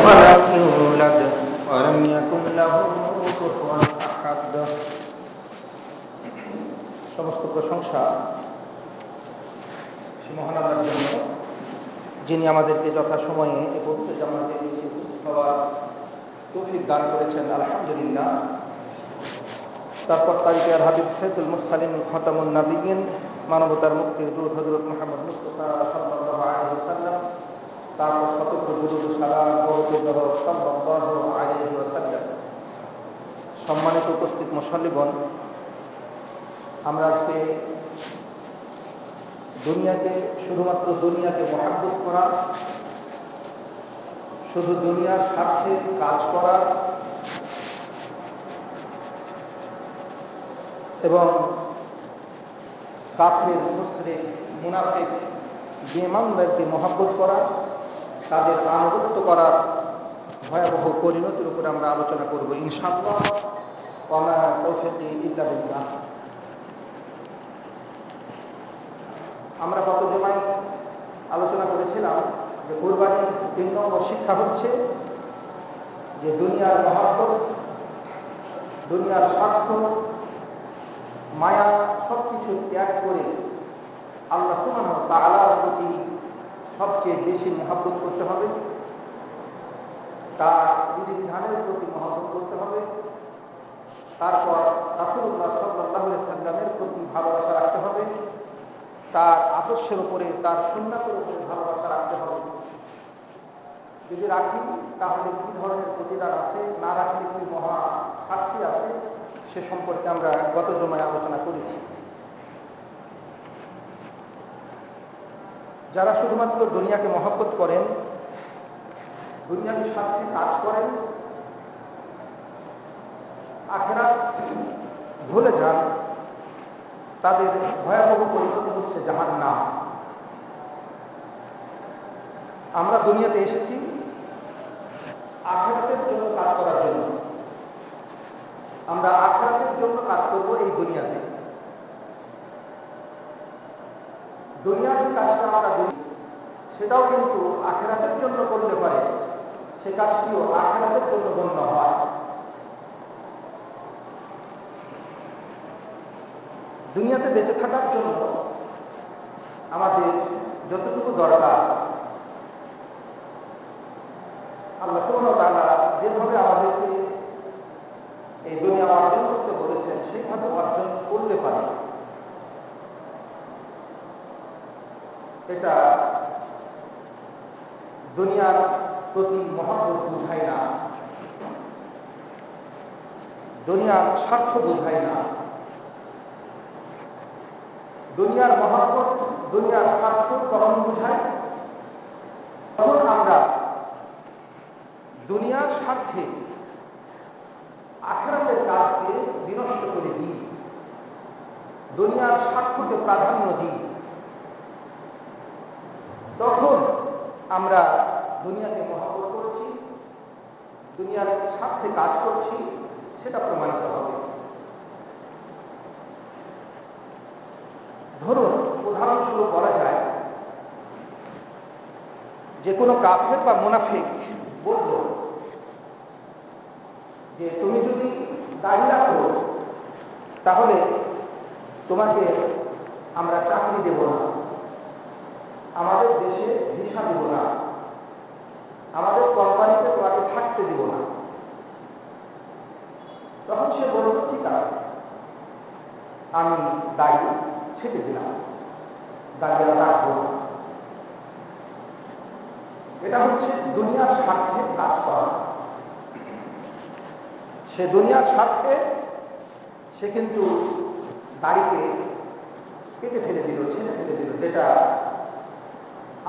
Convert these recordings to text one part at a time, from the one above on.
ولم يولد ولم يكن له كفوا أحد। সমস্ত প্রশংসা সে মহান আল্লাহর জন্য, যিনি আমাদেরকে যথাসময়ে এ পড়তে জামাতে এসে হওয়ার তৌফিক দান করেছেন, আলহামদুলিল্লাহ। তারপর তারিখের হাবিব সৈয়দুল মুরসালিন খতামুন নবিয়্যিন, মানবতার মুক্তির দূত হযরত মুহাম্মদ মুস্তাফা সাল্লাল্লাহু আলাইহি ওয়াসাল্লাম, তারপর শতক দুরূদ সালাম পড়তে দরুদ সাল্লাল্লাহু আলাইহি ওয়াসাল্লাম। সম্মানিত উপস্থিত মুসল্লিগণ, আমরা আজকে দুনিয়াকে, শুধুমাত্র দুনিয়াকে মহাব্বত করা, শুধু দুনিয়ার স্বার্থে কাজ করা এবং কাফের, মুশরিক, মুনাফিক, বেঈমানদেরকে মহাব্বত করা, তাদের আনুগত্য করার ভয়াবহ পরিণতির উপরে আমরা আলোচনা করব ইনশাআল্লাহ। ওয়া মা তাওফীকি ইল্লা বিল্লাহ। আমরা গত জুমায় আলোচনা করেছিলাম যে কুরবানির ৩ নম্বর শিক্ষা হচ্ছে যে দুনিয়ার মহাব্বত, দুনিয়ার স্বার্থ, মায়া সবকিছু ত্যাগ করে আল্লাহ সুবহানাহু ওয়া তাআলার প্রতি সবচেয়ে বেশি মহাব্বত করতে হবে, তার বিধিবিধানের প্রতি মহাব্বত করতে হবে। তারপর রাসূলুল্লাহ সাল্লাল্লাহু আলাইহি সাল্লামের প্রতি ভালোবাসা রাখতে হবে, তার আদর্শের উপরে, তার সুন্নাতের উপরে ভালোবাসা রাখতে হবে। যদি রাখি তাহলে কী ধরনের প্রতিদান আছে, না রাখলে কি মহা শাস্তি আছে, সে সম্পর্কে আমরা গত জমায় আলোচনা করেছি। যারা শুধুমাত্র দুনিয়াকে মহব্বত করেন, দুনিয়ার স্বার্থে কাজ করেন, আখিরাত ভুলে যান, তাদের ভয়াবহ পরিণতি হচ্ছে জাহান্নাম। আমরা দুনিয়াতে এসেছি আখিরাতের জন্য কাজ করার জন্য। আমরা আখিরাতের জন্য কাজ করব এই দুনিয়াতে। দুনিয়ার যে কাজটা আমরা করি সেটাও কিন্তু আখিরাতের জন্য করলে পারে, সে কাজটিও আখিরাতের জন্য গণ্য হয়। দুনিয়াতে বেঁচে থাকার জন্য আমাদের যতটুকু দরকার, আল্লাহ সুবহানাহু ওয়া তাআলা যেভাবে আমাদেরকে এই দুনিয়া অর্জন করতে বলেছেন সেইভাবে অর্জন করলে পারে। এটা দুনিয়ার প্রতি মহব্বত বুঝায় না, দুনিয়ার স্বার্থ বুঝায় না। দুনিয়ার মহব্বত, দুনিয়ার স্বার্থ কখন বুঝায়? তখন আমরা দুনিয়ার স্বার্থে আখিরাতের কাজকে বিনষ্ট করে দিই, দুনিয়ার স্বার্থকে প্রাধান্য দিই। তখন আমরা দুনিয়াকে মহব্বত করছি, দুনিয়ার স্বার্থে কাজ করছি, সেটা প্রমাণিত হবে। ধরুন, উদাহরণস্বরূপ বলা যায় যে কোনো কাফের বা মুনাফিক বলল যে তুমি যদি দাড়ি রাখো তাহলে তোমাকে আমরা চাকরি দেব না, আমাদের দেশে ভিসা দেব না, আমাদের কোম্পানিতে তোমাকে থাকতে দেব না। তখন সে বলল ঠিক আছে, আমি দাড়ি ছেড়ে দিলাম, দাড়ি রাখবো না। এটা হচ্ছে দুনিয়ার স্বার্থে কাজ করা। সে দুনিয়ার স্বার্থে সে কিন্তু দাড়িকে কেটে ফেলে দিল, ছেড়ে ফেলে দিল, যেটা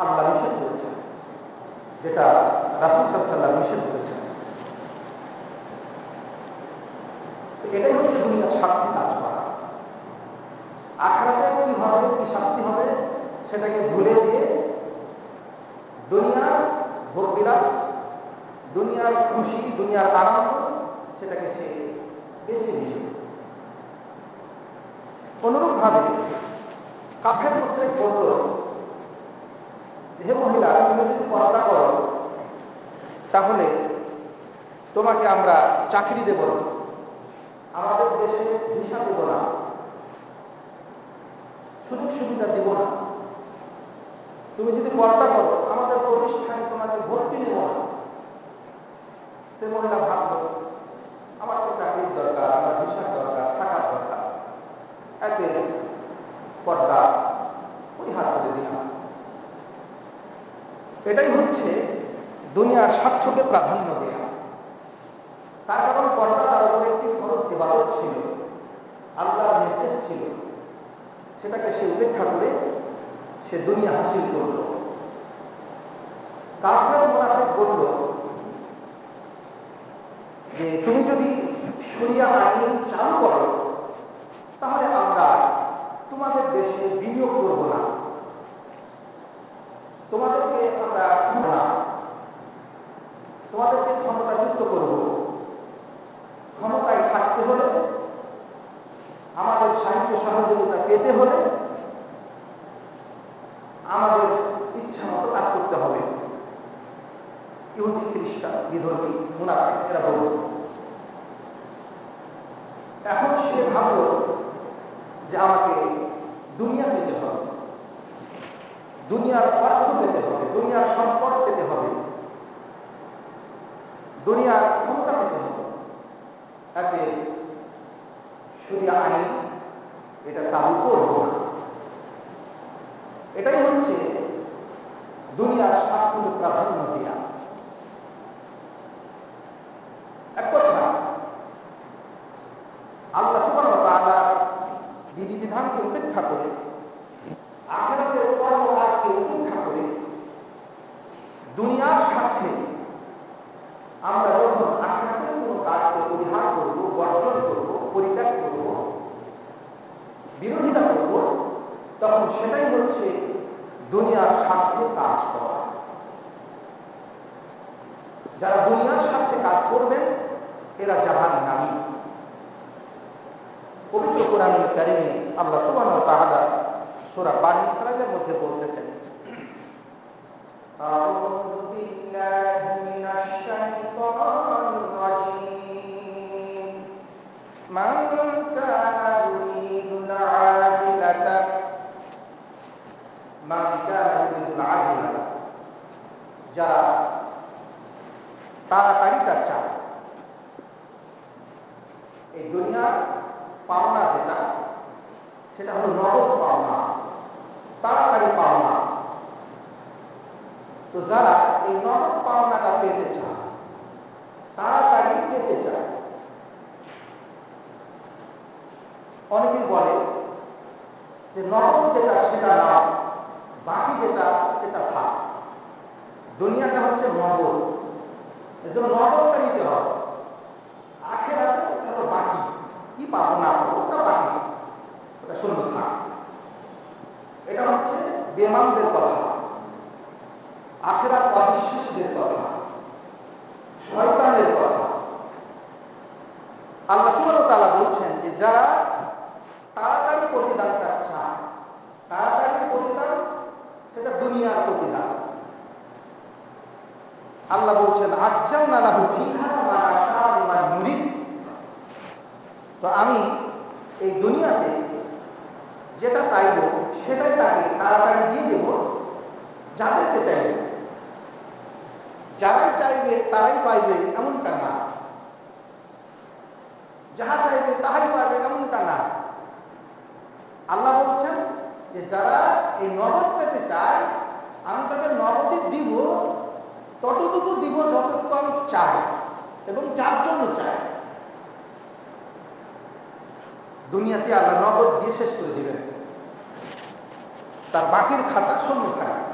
আল্লাহ নিষেধ করেছেন, যেটা রাসূল সাল্লাল্লাহু আলাইহি ওয়াসাল্লাম নিষেধ করেছেন। এটাই হচ্ছে দুনিয়ার স্বার্থে কাজ করা। আখিরাতে কি হবে, কি শাস্তি হবে, সেটাকে ভুলে দিয়ে দুনিয়ার ভোগবিলাস, দুনিয়ার খুশি, দুনিয়ার আনন্দ, সেটাকে সে বেছে নিল। অনুরূপভাবে কাফের মুশরিক বলল যে হে মহিলা, তুমি যদি পর্দা করো তাহলে তোমাকে আমরা চাকরি দেব না, আমাদের দেশে ভিসা দেব না, সুযোগ সুবিধা দেব না, তুমি যদি পর্দা করো আমাদের প্রতিষ্ঠানে তোমাকে ভর্তি নেব না। সে মহিলা ভাবল আমার তো চাকরির দরকার, আমার ভিসার দরকার, থাকার দরকার, একে পর্দা ওই হাত করে দিলাম। এটাই হচ্ছে দুনিয়ার স্বার্থকে প্রাধান্য দেওয়া। তার কারণ পর্দা তার উপরে একটি ফরজ ইবাদত ছিল, আল্লাহর নির্দেশ ছিল, সেটাকে সে উপেক্ষা করে সে দুনিয়া হাসিল করল। কাফের মুনাফিক বলল যে তুমি যদি শরিয়া আইন চালু করো তাহলে আমরা তোমাদের দেশে বিনিয়োগ করব না, তোমাদেরকে আমরা তোমাদেরকে ক্ষমতাযুক্ত করব। ক্ষমতায় থাকতে হলে, আমাদের সাহিত্য সহযোগিতা পেতে হলে আমাদের ইচ্ছা মতো কাজ করতে হবে। ইহুদি, খ্রিস্টান, বিধর্মী, মুনাফিক এরা বলল। এখন সে ভাবল যে আমাকে দুনিয়া পেতে হবে, দুনিয়ার অর্থ পেতে হবে, দুনিয়ার সম্পদ পেতে হবে, দুনিয়ার ক্ষমতা পেতে হবে। তাকে শরিয়া আইন এটা চালু করব না। এটাই হচ্ছে দুনিয়ার স্বার্থকে প্রাধান্য দেওয়া। এক কথা, আল্লাহ সুবহানাহু ওয়া তাআলার বিধিবিধানকে উপেক্ষা করে, আখিরাতের কর্মকাজকে উপেক্ষা করে দুনিয়ার স্বার্থে আমরা যখন আখিরাতের কোনো কাজকে পরিহার করব, বর্জন করব, পরিত্যাগ করব, বিরোধিতা করব, তখন সেটাই হচ্ছে দুনিয়ার স্বার্থে কাজ করা। যারা দুনিয়ার স্বার্থে কাজ করবেন এরা জাহান্নামী। পবিত্র কোরআনুল কারীমে আল্লাহ সুবহানাহু ওয়া তাআলা সূরা বানী ইসরাঈলের মধ্যে বলতেছেন, আউযু বিল্লাহি মিনাশ শাইতানির রাজীম, মান কানা ইউরিদুল আজিলাতা যারা তাড়াতাড়িটা চায়, এই দুনিয়ার পাওনা যেটা সেটা হলো নগদ পাওনা, তাড়াতাড়ি পাওনা। তো যারা এই নগদ পাওনাটা পেতে চায়, তাড়াতাড়ি পেতে চায়, অনেকে বলে যে নগদ যেটা সেটা না, বাকি যেটা সেটা থাক। দুনিয়াটা হচ্ছে নগদ, এজন্য নগদটা নিতে হবে। আখিরাতে ওটা বাকি, কি পাবো না পাবো ওটা বাকি, ওটা শূন্য থাক। এটা হচ্ছে বেঈমানদের কথা, আখিরাত অবিশ্বাসীদের কথা, শয়তানের কথা। আল্লাহ সুবহানাহু ওয়া তাআলা বলছেন যে যারা তাড়াতাড়ি প্রতিদানটা চায়, তাড়াতাড়ি প্রতিদান সেটা দুনিয়ার প্রতিদান। আল্লাহ বলছেন আজ্জালনা লাহু ফিহা মা নাশাউ লিমান নুরিদ। তো আমি এই দুনিয়াতে যেটা চাইব সেটাই তাকে তাড়াতাড়ি দিয়ে দেব, যাদেরকে চাইবে। যারাই চাইবে তারাই পাইবে এমনটা না, যাহা চাইবে তাহাই পাবে এমনটা না। আল্লাহ বলছেন যে যারা এই নগদ পেতে চায় আমি তাকে নগদই দিব, ততটুকু দিব যতটুকু আমি চাই এবং যার জন্য চাই। দুনিয়াতে আল্লাহ নগদ দিয়ে শেষ করে দিবেন, তার বাকির খাতা শূন্য থাকবে।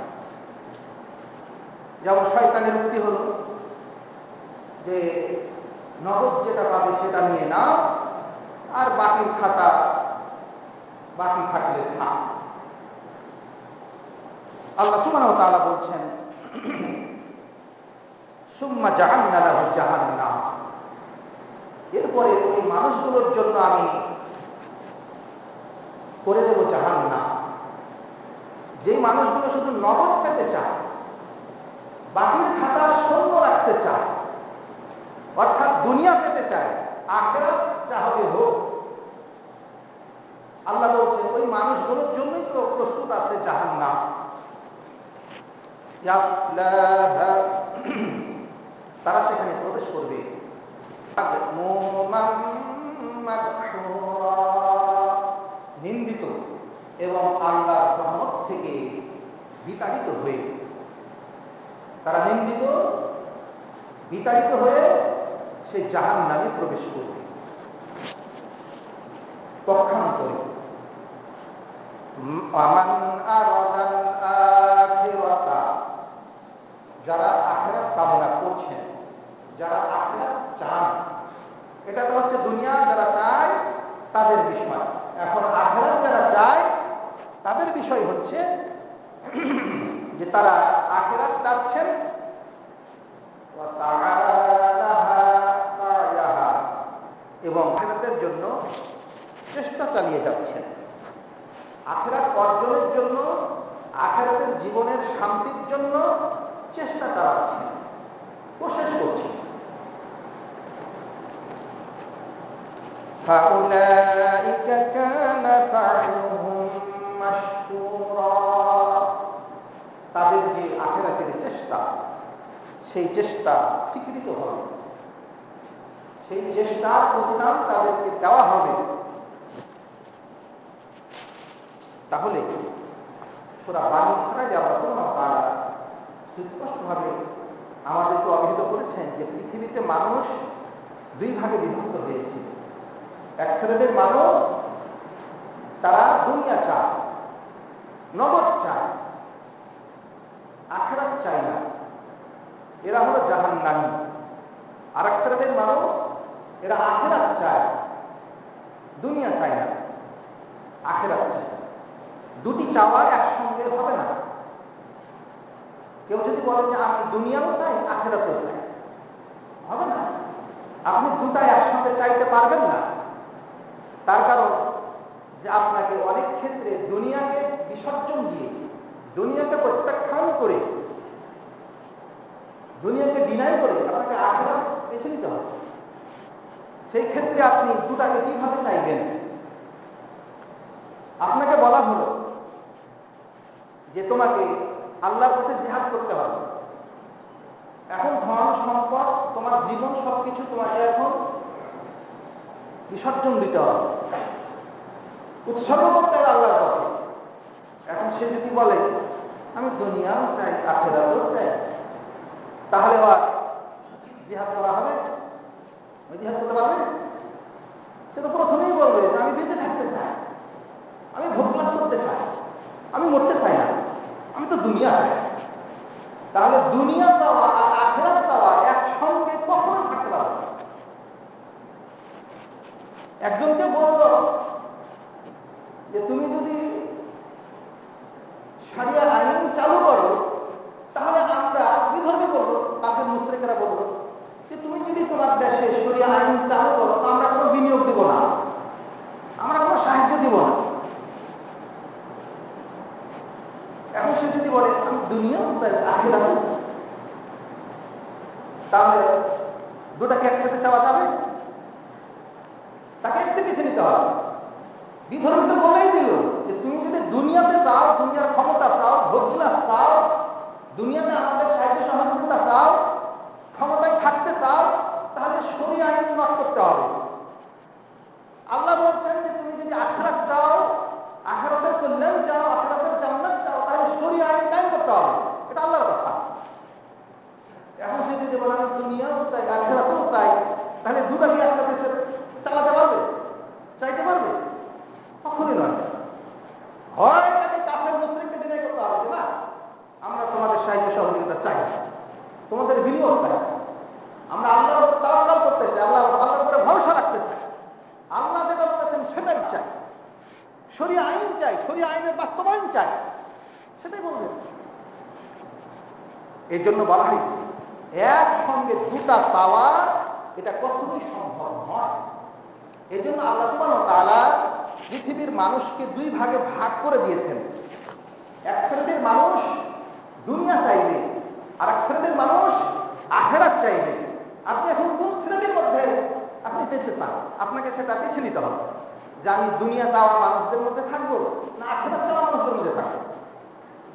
যেমন শয়তানের উক্তি হলো যে নগদ যেটা পাবে সেটা নিয়ে নাও, আর বাকির খাতা বাকি থাকলে থাক। আল্লাহ সুবহানাহু ওয়া তাআলা বলছেন সুম্মা জাআলনা লাহু জাহান্নাম, এরপরে ওই মানুষগুলোর জন্য আমি করে দেব জাহান্নাম। যেই মানুষগুলো শুধু নগদ পেতে চায়, বাকির খাতা শূন্য রাখতে চায়, অর্থাৎ দুনিয়া পেতে চায়, আখিরাত চাহবে হোক। আল্লাহ বলছেন ওই মানুষগুলোর জন্যই তো প্রস্তুত আছে জাহান্নাম। তারা সেখানে প্রবেশ করবে। নিন্দিত এবং আল্লাহর রহমত থেকে বিতাড়িত হয়ে, তারা নিন্দিত বিতাড়িত হয়ে সেই জাহান্নামে প্রবেশ করবে। পক্ষান্তরে যারা আখিরাত কামনা করছেন, যারা আখিরাত চান, এটা তো হচ্ছে দুনিয়া যারা চায় তাদের বিষয়। এখন আখিরাত যারা চায় তাদের বিষয় হচ্ছে যে তারা আখিরাত চাচ্ছেন এবং আখিরাতের জন্য চেষ্টা চালিয়ে যাচ্ছেন। আখিরাত অর্জনের জন্য, আখিরাতের জীবনের শান্তির জন্য চেষ্টা চালাচ্ছেন, কোশিশ করছেন। তাদের যে আখিরাতের চেষ্টা, সেই চেষ্টা স্বীকৃত হবে, সেই চেষ্টার পরিণাম তাদেরকে দেওয়া হবে। তাহলে সূরা বানী ইসরাঈলে আল্লাহ তাআলা সুস্পষ্টভাবে আমাদেরকে অবহিত করেছেন যে পৃথিবীতে মানুষ দুই ভাগে বিভক্ত হয়েছে। এক শ্রেণীর মানুষ তারা দুনিয়া চায়, নগদ চায়, আখিরাত চায় না, এরা হলো জাহান্নামী। আর এক শ্রেণীর মানুষ এরা আখিরাত চায়, দুনিয়া চায় না, আখিরাত চায়। দুটি চাওয়া একসঙ্গে হবে না। কেউ যদি বলে যে আমি দুনিয়াও চাই আখিরাতও চাই, হবে না। আপনি দুটা একসঙ্গে চাইতে পারবেন না। তার কারণ যে আপনাকে অনেক ক্ষেত্রে দুনিয়াকে বিসর্জন দিয়ে, দুনিয়াকে প্রত্যাখ্যান করে, দুনিয়াকে ডিনাই করে আপনাকে আখিরাত বেছে নিতে হবে। সেই ক্ষেত্রে আপনি দুটাকে কিভাবে চাইবেন? আপনাকে বলা হলো যে তোমাকে আল্লাহর পথে জিহাদ করতে হবে। এখন ধন সম্পদ, তোমার জীবন, সবকিছু তোমাকে এখন বিসর্জন দিতে হবে, উৎসর্গ করতে হবে আল্লাহর পথে। এখন সে যদি বলে আমি দুনিয়াও চাই আখিরাতও চাই, তাহলে আর জিহাদ করা হবে? ওই জিহাদ করতে পারবে? সে তো প্রথমেই বলবে যে আমি বেঁচে থাকতে চাই, আমি ভোট ক্লাস করতে চাই, আমি মরতে চাই না, আমি তো দুনিয়া চাই। তাহলে দুনিয়া চাওয়া আর আখিরাত চাওয়া একসঙ্গে কখনো থাকতে পারবে না। একজনকে বলল যে তুমি যদি শরিয়া আইন চালু করো তাহলে আমরা বিধর্মী করবো। তাদের মুশরিকরা বলল যে তুমি যদি তোমার দেশে শরিয়া আইন চালু করো তো আমরা কোনো বিনিয়োগ দিব না, আমরা কোনো সাহায্য দিব না। এখন সে যদি বলে আমি দুনিয়াও চাই আখিরাতও চাই, তাহলে দুটাকে একসাথে চাওয়া যাবে? তাকে একটু বেছে নিতে হবে। বিধর্মী তো বলেই দিল যে তুমি যদি দুনিয়াতে চাও, দুনিয়ার ক্ষমতা চাও, ভোগলাভ চাও, দুনিয়াতে আমাদের সাহায্য সহযোগিতা চাও, ক্ষমতায় থাকতে চাও, তাহলে শরিয়া আইন নট করতে হবে। আল্লাহ বলছেন যে তুমি যদি আখিরাত চাও, আখিরাতের কল্যাণ চাও, আখিরাতের জান্নাত চাও, তাহলে শরিয়া আইন কায়েম করতে হবে। এটা আল্লাহর কথা। এখন সে যদি বলে আমি দুনিয়াও চাই আখিরাতও চাই, তাহলে দুটাকে একসাথে চালাতে পারবে? চাইতে পারবে? কখনই নয়। হয় তাকে কাফের মুশরিককে ডিনাই করতে হবে যে না আমরা তোমাদের সাহায্য সহযোগিতা চাই, তোমাদের বিনিয়োগ চাই, আমরা আল্লাহর উপর তাওয়াক্কুল করতে চাই, আল্লাহর উপরে ভরসা রাখতে চাই, আল্লাহ যেটা বলেছেন সেটাই চাই, শরিয়া আইন চাই, শরিয়া আইনের বাস্তবায়ন চাই, সেটাই বলবেন। এই জন্য বলা হয়েছে একসঙ্গে দুটা পাওয়া এটা কখনোই সম্ভব নয়। এই জন্য আল্লাহ সুবহানাহু ওয়া তাআলা পৃথিবীর মানুষকে দুই ভাগে ভাগ করে দিয়েছেন। এক শ্রেণীর মানুষ দুনিয়া চাইবে, আর এক শ্রেণীর মানুষ আখেরাত চাইবে। আপনি এখন কোন শ্রেণীর মধ্যে আপনি যেতে চান, আপনাকে সেটা বেছে নিতে হবে যে আমি দুনিয়া চাওয়া মানুষদের মধ্যে থাকবো না আখেরাত চাওয়া মানুষদের মধ্যে থাকবো।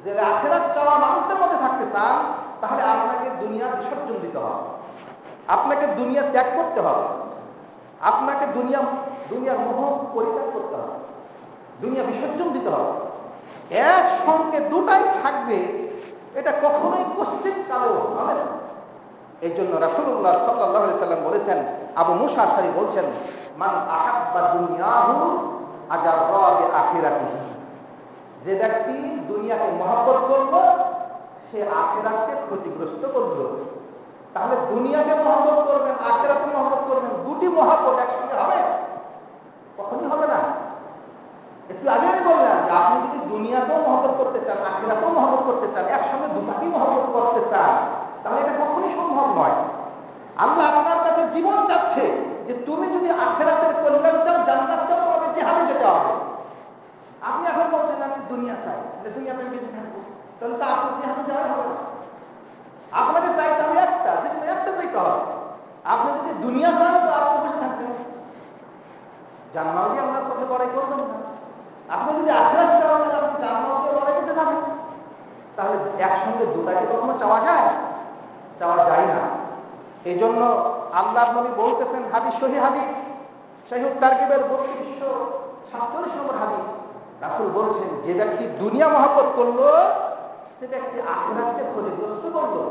যে আখেরাত চাওয়া মানুষদের মধ্যে থাকতে চান তাহলে আপনাকে দুনিয়া বিসর্জন দিতে হবে, আপনাকে দুনিয়া ত্যাগ করতে হবে, আপনাকে দুনিয়ার মোহ পরিত্যাগ করতে হবে, দুনিয়া বিসর্জন দিতে হবে। একসঙ্গে দুটাই থাকবে, এটা কখনোই কশ্চিৎ কালেও হবে না। এই জন্য রাসূলুল্লাহ সাল্লাল্লাহু আলাইহি সাল্লাম বলেছেন, আবু মুসা আশআরী বলছেন, মান আহাব্বা দুনিয়াহু আজাররা বিআখিরাতিহি, যে ব্যক্তি দুনিয়াকে মহব্বত করলো সে আখিরাতকে ক্ষতিগ্রস্ত করলো। তাহলে দুনিয়াকে মহব্বত করবেন, আখিরাতকে মহব্বত করবেন, দুটি মহব্বত একসঙ্গে হবে? কখনই হবে না। একটু আগে আমি বললাম যে আপনি যদি দুনিয়াকেও মহব্বত করতে চান, আখিরাতেও মহব্বত করতে চান, একসঙ্গে দুটাকেই মহব্বত করতে চান, তাহলে এটা কখনই সম্ভব নয়। আল্লাহ আপনার কাছে জীবন চাচ্ছে যে তুমি যদি আখিরাতের কল্যাণ চাও, জান্নাত চাও, তবে জিহাদে যেতে হবে। আপনি এখন বলছেন আমি দুনিয়া চাই, দুনিয়াতে আমি বেঁচে থাকবো, তাহলে তো আপনার জিহাদে যাওয়া হবে না। আপনাকে চাইতে হবে একটা, যেখানে একটা চাইতে হবে। আপনি যদি দুনিয়া চান তো আপনি বসে থাকবেন, জান্নাত দিয়ে আপনার পথে লড়াই করবেন না। আপনি যদি আখিরাত চাওয়া না, আপনি জান্নাত দিয়ে লড়াই করতে থাকবেন। তাহলে একসঙ্গে দুটাকে কখনো চাওয়া যায়? চাওয়া যায় না। এই জন্য আল্লাহর নবী বলতেছেন, হাদিস সহিহ হাদিস, সহিহ তারগিবের 3247 নম্বর হাদিস, রাসূল বলছেন, যে ব্যক্তি দুনিয়া মহব্বত করলো সে ব্যক্তি আখিরাতকে ক্ষতিগ্রস্ত করলো।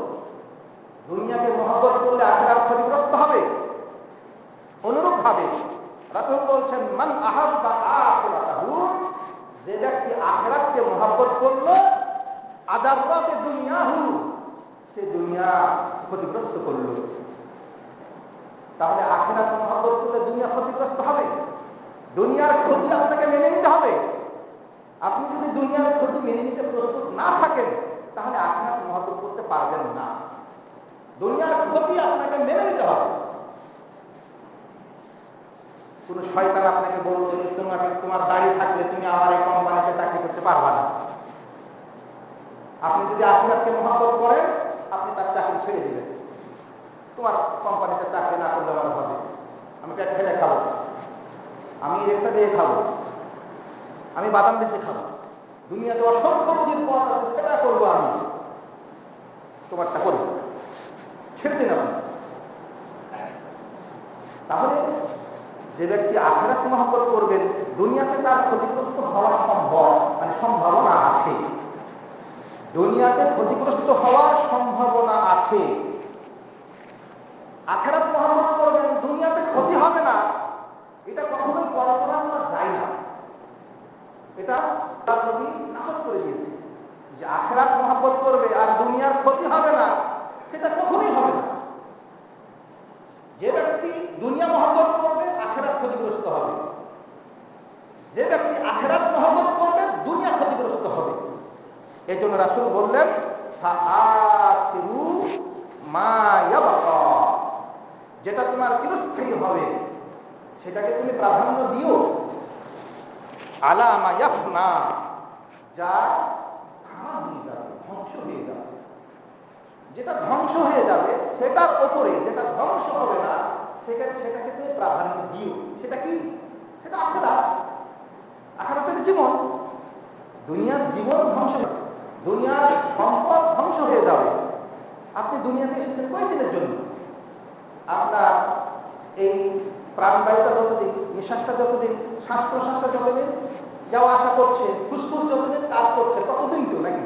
দুনিয়াকে মহব্বত করলে আখিরাত ক্ষতিগ্রস্ত হবে। অনুরূপ ভাবে রাসূল বলছেন, মান আহাব্বা আখিরাতাহু, যে ব্যক্তি আখিরাতকে মহব্বত করলো আযাররা বিদুনিয়াহু, সে দুনিয়া ক্ষতিগ্রস্ত করলো। তাহলে আখিরাত মহব্বত করলে দুনিয়া ক্ষতিগ্রস্ত হবে। দুনিয়ার ক্ষতি আপনাকে মেনে নিতে হবে। আপনি যদি দুনিয়ার ক্ষতি মেনে নিতে প্রস্তুত না থাকেন তাহলে আখিরাত মহব্বত করতে পারবেন না। দুনিয়ার ক্ষতি আপনাকে মেনে নিতে হবে। কোন শয়তান আপনাকে বললো যে তোমার দাড়ি থাকলে তুমি আমার এই কোম্পানিতে চাকরি করতে পারবা না। আপনি যদি আখিরাতকে মহব্বত করেন, আপনি তার চাকরি ছেড়ে দিবেন। তোমার কোম্পানিতে চাকরি না করলে আমার হবে, আমি পেট ফেলে খাবো, আমি রেখা দিয়ে খাবো, আমি বাদাম বেঁচে খাবো, দুনিয়াতে অসংখ্য পুঁজির পথ আছে, সেটা করবো আমি, তোমারটা করবো, ছেড়ে দিন আপনি। তাহলে যে ব্যক্তি আখিরাত মহব্বত করবেন, দুনিয়াতে তার ক্ষতিগ্রস্ত হওয়ার সম্ভাবনা আছে। দুনিয়াতে ক্ষতিগ্রস্ত হওয়ার সম্ভাবনা আছে। আখিরাত মহব্বত করবেন, দুনিয়াতে ক্ষতি হবে না, এটা কখনোই কল্পনা করা যায় না। এটা তার নবী নাকচ করে দিয়েছে যে আখিরাত মহব্বত করবে আর দুনিয়ার ক্ষতি হবে না, সেটা কখনোই হবে না। যে ব্যক্তি দুনিয়া মহব্বত করবে আখিরাত ক্ষতিগ্রস্ত হবে, যে ব্যক্তি আখিরাত মহব্বত করবে দুনিয়া ক্ষতিগ্রস্ত হবে। এই জন্য রাসূল বললেন, ফাআসিরু মা ইয়াবকা, যেটা তোমার চিরস্থায়ী হবে সেটাকে তুমি প্রাধান্য দিও, আলা মা ইয়াফনা, যা হয়ে যাবে, ধ্বংস হয়ে যাবে। যেটা ধ্বংস হয়ে যাবে সেটার ওপরে যেটা ধ্বংস হবে না সেটাকে তুমি প্রাধান্য দিও। সেটা কি? সেটা আখিরাত, আখিরাতের জীবন। দুনিয়ার জীবন ধ্বংস হবে, দুনিয়ার সম্পদ ধ্বংস হয়ে যাবে। আপনি দুনিয়াতে এসেছেন কয়দিনের জন্য? আপনার এই প্রাণবায়ুটা যতদিন, নিঃশ্বাসটা যতদিন, শ্বাস প্রশ্বাসটা যতদিন যাওয়া আসা করছে, ফুসফুস যতদিন কাজ করছে, ততদিন তো নাকি?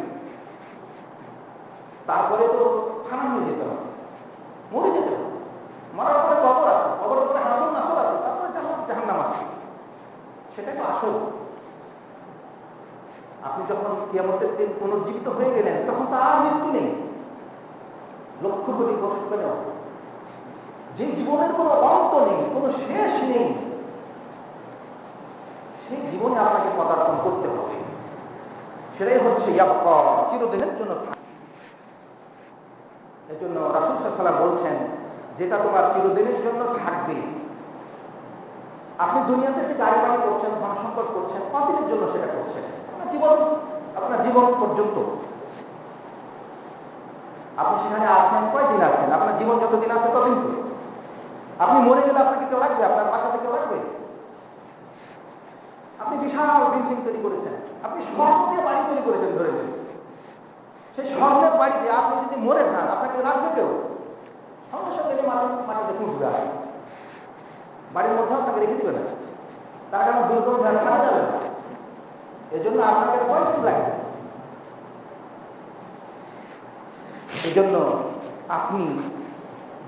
তারপরে তো ফানা হয়ে যেতে হবে, মরে যেতে হবে। মরার পরে কবর আছে, কবরের পরে হাজর নাসর আছে, তারপরে জাহান্নাম আছে। সেটাই তো আসল। আপনি যখন কিয়ামতের দিন পুনর্জীবিত হয়ে গেলেন, তখন তো আর মৃত্যু নেই। লক্ষ কোটি বছর পেলেও যে জীবনের কোনো অন্ত নেই, কোনো শেষ নেই, সেই জীবনে আপনাকে পদার্পণ করতে হবে। সেটাই হচ্ছে ইয়াবকা, চিরদিনের জন্য। এই জন্য রাসূল সাল্লাল্লাহু আলাইহি ওয়াসাল্লাম বলছেন, যেটা তোমার চিরদিনের জন্য থাকবে। আপনি দুনিয়াতে যে গাড়ি বাড়ি করছেন, ধন সম্পদ করছেন, কতদিনের জন্য সেটা করছেন? আপনার জীবন পর্যন্ত। আপনি সেখানে আছেন কয়দিন আছেন? আপনার জীবন যতদিন আছে ততদিন তো। আপনি মরে গেলে আপনাকে কেউ রাখবে? আপনার বাসাতে কেউ রাখবে? আপনি বিশাল বিল্ডিং তৈরি করেছেন, আপনি স্বর্ণ দিয়ে বাড়ি তৈরি করেছেন ধরে নেন, সেই স্বর্ণের বাড়িতে আপনি যদি মরে যান আপনাকে রাখবে কেউ? সঙ্গে সঙ্গে মাটিতে খুঁজবে আসে, বাড়ির মধ্যে আপনাকে রেখে দিবে না, তার কারণ দুর্গম ধ্যান থাকা যাবে না। এই জন্য আপনাকে কয়েকদিন লাগবে। এই জন্য আপনি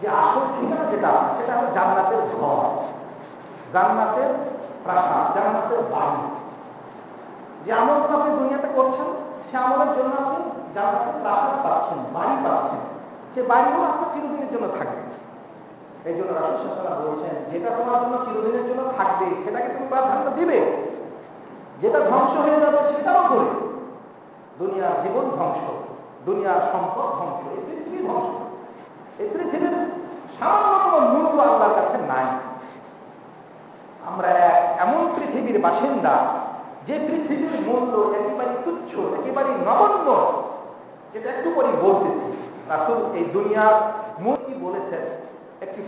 যে আসল ঠিকানা যেটা সেটা হলো জান্নাতের ঘর, জান্নাতের প্রাসাদ, জান্নাতের বাড়ি। যে আমল আপনি দুনিয়াতে করছেন সে আমলের জন্য আপনি জান্নাতের প্রাসাদ পাচ্ছেন, বাড়ি পাচ্ছেন। সে বাড়িও আপনার চিরদিনের জন্য থাকবে। এই জন্য রাসূল সাল্লাল্লাহু আলাইহি ওয়াসাল্লাম বলছেন, যেটা তোমার জন্য চিরদিনের জন্য থাকবে সেটাকে তুমি প্রাধান্য দিবে, যেটা ধ্বংস হয়ে যাবে সেটাও করে। দুনিয়ার জীবন ধ্বংস, দুনিয়ার সম্পদ ধ্বংস, এই পৃথিবী ধ্বংস, এই পৃথিবীর সামান্যতম মূল্য আল্লাহর কাছে নাই। আমরা এমন পৃথিবীর বাসিন্দা যে পৃথিবীর মূল্য একেবারে তুচ্ছ, একেবারে নগণ্য, যেটা একটু পরে বলতেছি। রাসূল এই দুনিয়ার মূল কি বলেছেন একটু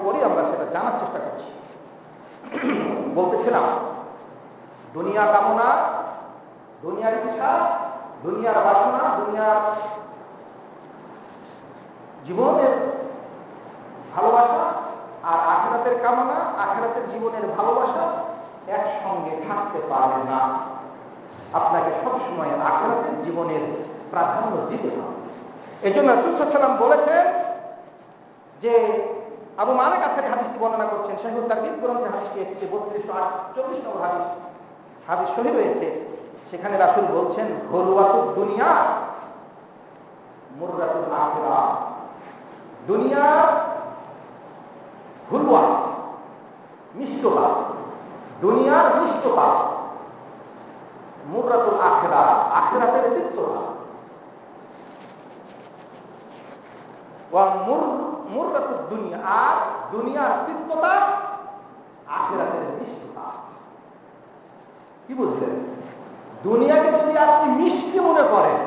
পরে আমরা সেটা জানার চেষ্টা করছি। বলতেছিলাম দুনিয়া কামনা, দুনিয়ার ইচ্ছা, দুনিয়ার বাসনা, দুনিয়ার জীবনের ভালোবাসা আর আখিরাতের কামনা, আখিরাতের জীবনের ভালোবাসা একসঙ্গে থাকতে পারে না। আপনাকে সবসময় আখিরাতের জীবনের প্রাধান্য দিতে হবে। এই জন্য রাসূল সাল্লাল্লাহু আলাইহি ওয়াসাল্লাম বলেছেন যে, আবু মালিক আশআরী হাদিসটি বর্ণনা করছেন, সহিহ তারগীব গ্রন্থে হাদিসটি এসেছে 3248 নম্বর হাদিস সহিহ রয়েছে। সেখানে রাসূল বলছেন, হুলওয়াতুদ দুনিয়া মুররাতুল আখিরাহ। দুনিয়ার হুলওয়া মিষ্টতা, দুনিয়ার মিষ্টতা, মুররাতুল আখিরাহ আখিরাতের তিক্ততা, ওয়া মুররাতুদ দুনিয়া আর দুনিয়ার তিক্ততা আখিরাতের মিষ্টতা। কি বুঝলেন? দুনিয়াকে যদি আপনি মিষ্টি মনে করেন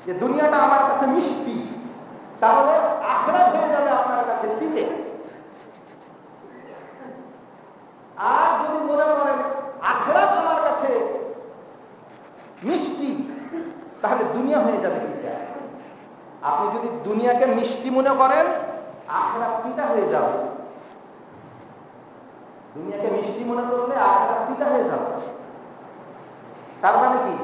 যে দুনিয়াটা আমার কাছে মিষ্টি, তাহলে আখিরাত হয়ে যাবে আপনার কাছে তিতে। আর যদি মনে করেন আখিরাত আমার কাছে মিষ্টি, তাহলে দুনিয়া হয়ে যাবে তিতা। আপনি যদি দুনিয়াকে মিষ্টি মনে করেন আখিরাত তিতা হয়ে যাবে। দুনিয়াকে মিষ্টি মনে করলে আখিরাত তিতা হয়ে যাবে। তার মানে কি?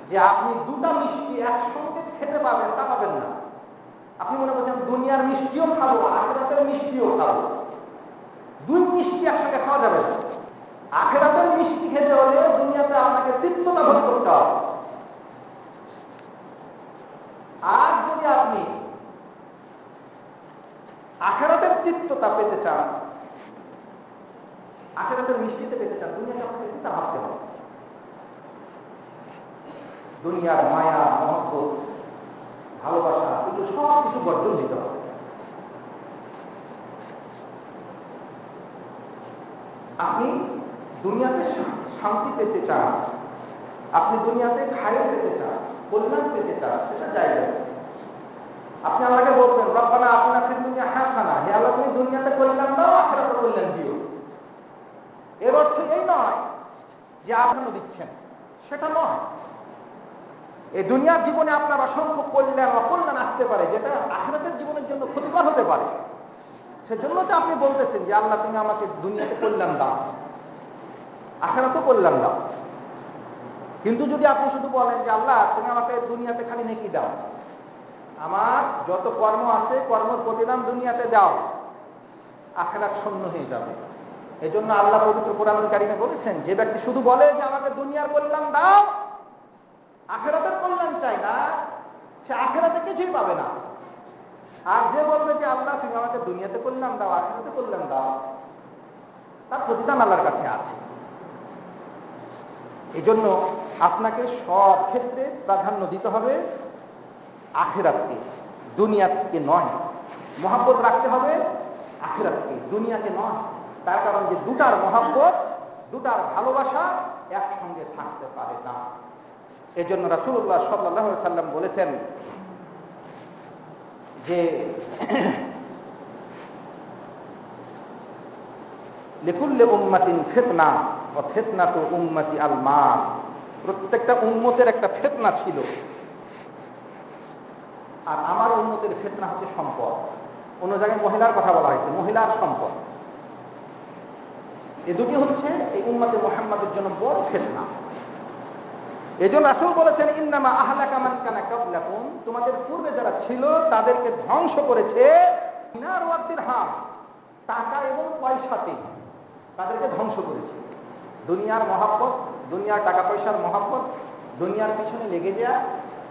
যে আপনি দুটা মিষ্টি একসঙ্গে খেতে পাবেন তা পাবেন না। আপনি মনে করছেন দুনিয়ার মিষ্টিও খাবো, আখিরাতের মিষ্টিও খাবো, দুই মিষ্টি একসঙ্গে খাওয়া যাবে না। আখিরাতের মিষ্টি খেতে হলে দুনিয়াতে আপনাকে তৃপ্ততা ভোগ করতে হবে। আর যদি আপনি আখিরাতের তৃপ্ততা পেতে চান, আখিরাতের মিষ্টিতে পেতে চান, দুনিয়াকে আপনাকে তিতা ভাবতে হবে। দুনিয়ার মায়া, মহব্বত, ভালোবাসা, এগুলো সব কিছু বর্জন দিতে হবে। আপনি দুনিয়াতে শান্তি পেতে চান, আপনি দুনিয়াতে খায়ের পেতে চান, কল্যাণ পেতে চান, সেটা জায়েজ আছে। আপনি আল্লাহকে বলবেন, রব্বানা আতিনা ফিদ দুনিয়া হাসানা, হে আল্লাহ তুমি দুনিয়াতে কল্যাণ দাও, আখিরাতে কল্যাণ দিও। এর অর্থ এই নয় যে আপনি দিচ্ছেন, সেটা নয়। এই দুনিয়ার জীবনে আপনার অসংখ্য কল্যাণ অকল্যাণ আসতে পারে, যেটা আখিরাতের জীবনের জন্য ক্ষতিকর হতে পারে। সেজন্য তো আপনি বলতেছেন যে আল্লাহ তুমি আমাকে দুনিয়াতে কল্যাণ দাও, আখিরাতেও কল্যাণ দাও। কিন্তু যদি আপনি শুধু বলেন যে আল্লাহ তুমি আমাকে দুনিয়াতে খালি নেকি দাও, আমার যত কর্ম আছে কর্মের প্রতিদান দুনিয়াতে দাও, আখিরাত শূন্য হয়ে যাবে। এই জন্য আল্লাহ পবিত্র কোরআনুল কারীমে বলেছেন, যে ব্যক্তি শুধু বলে যে আমাকে দুনিয়ার কল্যাণ দাও, আখিরাতের কল্যাণ চাই না, সে আখিরাতে কিছুই পাবে না। আর যে বলবে যে আল্লাহ তুমি আমাকে দুনিয়াতে কল্যাণ দাও, আখিরাতে কল্যাণ দাও, তার প্রতিদান আল্লাহর কাছে আছে। এই জন্য আপনাকে সব ক্ষেত্রে প্রাধান্য দিতে হবে আখিরাতকে, দুনিয়াকে নয়। মহব্বত রাখতে হবে আখিরাতকে, দুনিয়াকে নয়। তার কারণ যে দুটার মহব্বত, দুটার ভালোবাসা একসঙ্গে থাকতে পারে না। এই জন্য রাসূলুল্লাহ সাল্লাল্লাহু আলাইহি সাল্লাম বলেছেন যে লিকুল্লি উম্মাতিন ফিতনা ওয়া ফিতনাতু উম্মতি আল মাল, প্রত্যেকটা উম্মতের একটা ফিতনা ছিল, আর আমার উম্মতের ফিতনা হচ্ছে সম্পদ। অন্য জায়গায় মহিলার কথা বলা হয়েছে, মহিলার সম্পদ। এই দুটি হচ্ছে এই উম্মতে মুহাম্মাদের জন্য বড় ফিতনা। এজন্য রাসূল বলেছেন, ইন্নামা আহলাকা মান কানা ক্বাবলাকুম, তোমাদের পূর্বে যারা ছিল তাদেরকে ধ্বংস করেছে দিনার ওয়া দিরহাম, টাকা এবং পয়সাতে তাদেরকে ধ্বংস করেছে। দুনিয়ার মহাব্বত, দুনিয়ার টাকা পয়সার মহাব্বত, দুনিয়ার পিছনে লেগে যাওয়া,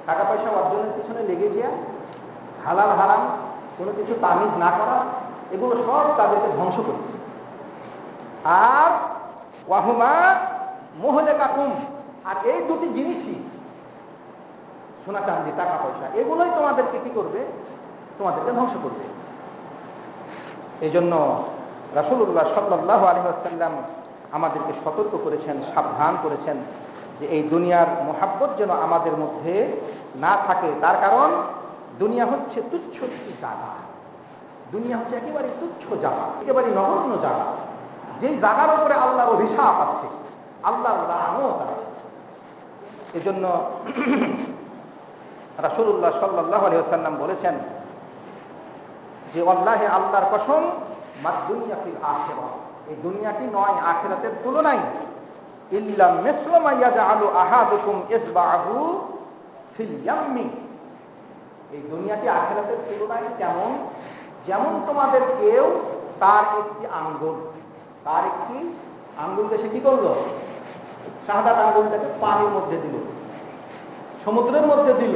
টাকা পয়সা অর্জনের পিছনে লেগে যাওয়া, হালাল হারাম কোনো কিছু তামিজ না করা, এগুলো সব তাদেরকে ধ্বংস করেছে। আর ওয়াহুমা মুহলিকাকুম, আর এই দুটি জিনিসই, সোনা চাঁদি টাকা পয়সা, এগুলোই তোমাদেরকে কি করবে? তোমাদেরকে ধ্বংস করবে। এই জন্য রাসূলুল্লাহ সাল্লাল্লাহু আলাইহি ওয়াসাল্লাম আমাদেরকে সতর্ক করেছেন, সাবধান করেছেন যে এই দুনিয়ার মোহাব্বত যেন আমাদের মধ্যে না থাকে। তার কারণ দুনিয়া হচ্ছে তুচ্ছ একটি জায়গা, দুনিয়া হচ্ছে একেবারে তুচ্ছ জায়গা, একেবারে নগণ্য জায়গা, যেই জায়গার উপরে আল্লাহর অভিশাপ আছে, আল্লাহর লানত আছে। এজন্য রাসূলুল্লাহ সাল্লাল্লাহু আলাইহি ওয়াসাল্লাম বলেছেন যে ওয়াল্লাহি, আল্লাহর কসম, মাদ দুনিয়া ফিল আখিরাহ, এই দুনিয়াটি নয় আখিরাতের তুলনায়, ইল্লা মিসলু মা ইয়াজআলু আহাদুকুম ইসবাহু ফিল ইয়াম্মি, এই দুনিয়াটি আখিরাতের তুলনায় কেমন? যেমন তোমাদের কেউ তার একটি আঙ্গুলকে সে কি করলো? শাহাদাত আঙ্গুলটাকে পানির মধ্যে দিল, সমুদ্রের মধ্যে দিল,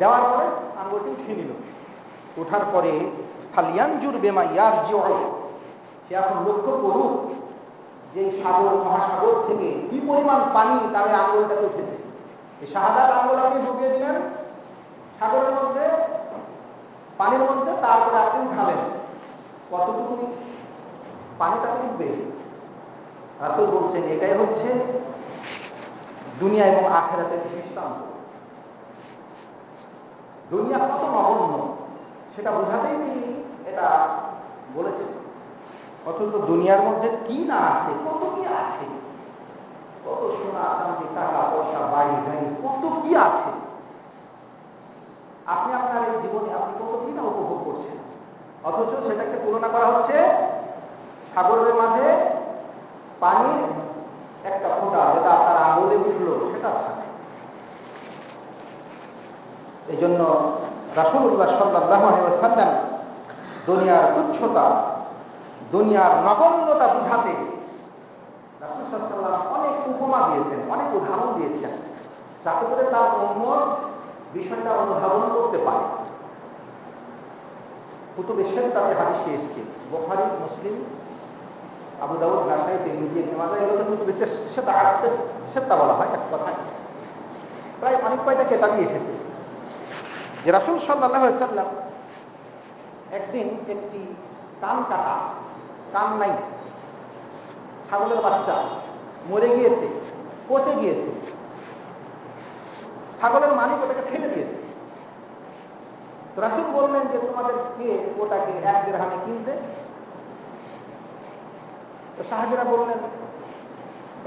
দেওয়ার পরে আঙ্গুলটি উঠে নিল। ওঠার পরে ফালিয়ানজুর বিমা ইয়ারজিউ, সে এখন লক্ষ্য করুক যে সাগর মহাসাগর থেকে কি পরিমাণ পানি তার আঙ্গুলটাকে উঠেছে। এই শাহাদাত আঙ্গুল আপনি ঢুকিয়ে দিলেন সাগরের মধ্যে, পানির মধ্যে, তারপরে আপনি উঠালেন, কতটুকু পানিটাকে উঠবে? রাসূল বলছেন এটাই হচ্ছে দুনিয়া এবং আখিরাতের দৃষ্টান্ত। দুনিয়া কত নগণ্য সেটা বোঝাতেই তিনি এটা বলেছেন। অথচ দুনিয়ার মধ্যে কি না আছে, কত কি আছে, কত সোনা চাঁদি টাকা পয়সা বাড়ি গাড়ি, কত কি আছে। আপনি আপনার এই জীবনে আপনি কত কি না উপভোগ করছেন, অথচ সেটাকে তুলনা করা হচ্ছে সাগরের মাঝে পানির একটা ফোঁটা, যেটা আপনার আঙুলে উঠলো সেটা থাকে। এই জন্য রাসূলুল্লাহ সাল্লাল্লাহু আলাইহি ওয়াসাল্লাম দুনিয়ার তুচ্ছতা, দুনিয়ার নগণ্যতা বুঝাতে রাসূল সাল্লাল্লাহু আলাইহি ওয়াসাল্লাম অনেক উপমা দিয়েছেন, অনেক উদাহরণ দিয়েছেন, যাতে করে তার উম্মত বিষয়টা অনুধাবন করতে পারে। কুতুবে সিত্তাতে হাদিসটি এসেছে, বুখারী, মুসলিম, আবু দাউদ, নাসাঈ, তিরমিজি, ইবনে মাজাহ, এগুলোকে কুতুবে সিত্তা বলা হয়। এক কথায় প্রায় অনেক কয়টা কিতাবই এসেছে যে রাসূল সাল্লাল্লাহু আলাইহি ওয়াসাল্লাম একদিন একটি কান নাই ছাগলের বাচ্চা মরে গিয়েছে, পচে গিয়েছে, ছাগলের মালিক ওটাকে ফেলে দিয়েছে। তো রাসূল বললেন যে তোমাদের কে ওটাকে 1 দিরহামে কিনবে? তো সাহাবীরা বললেন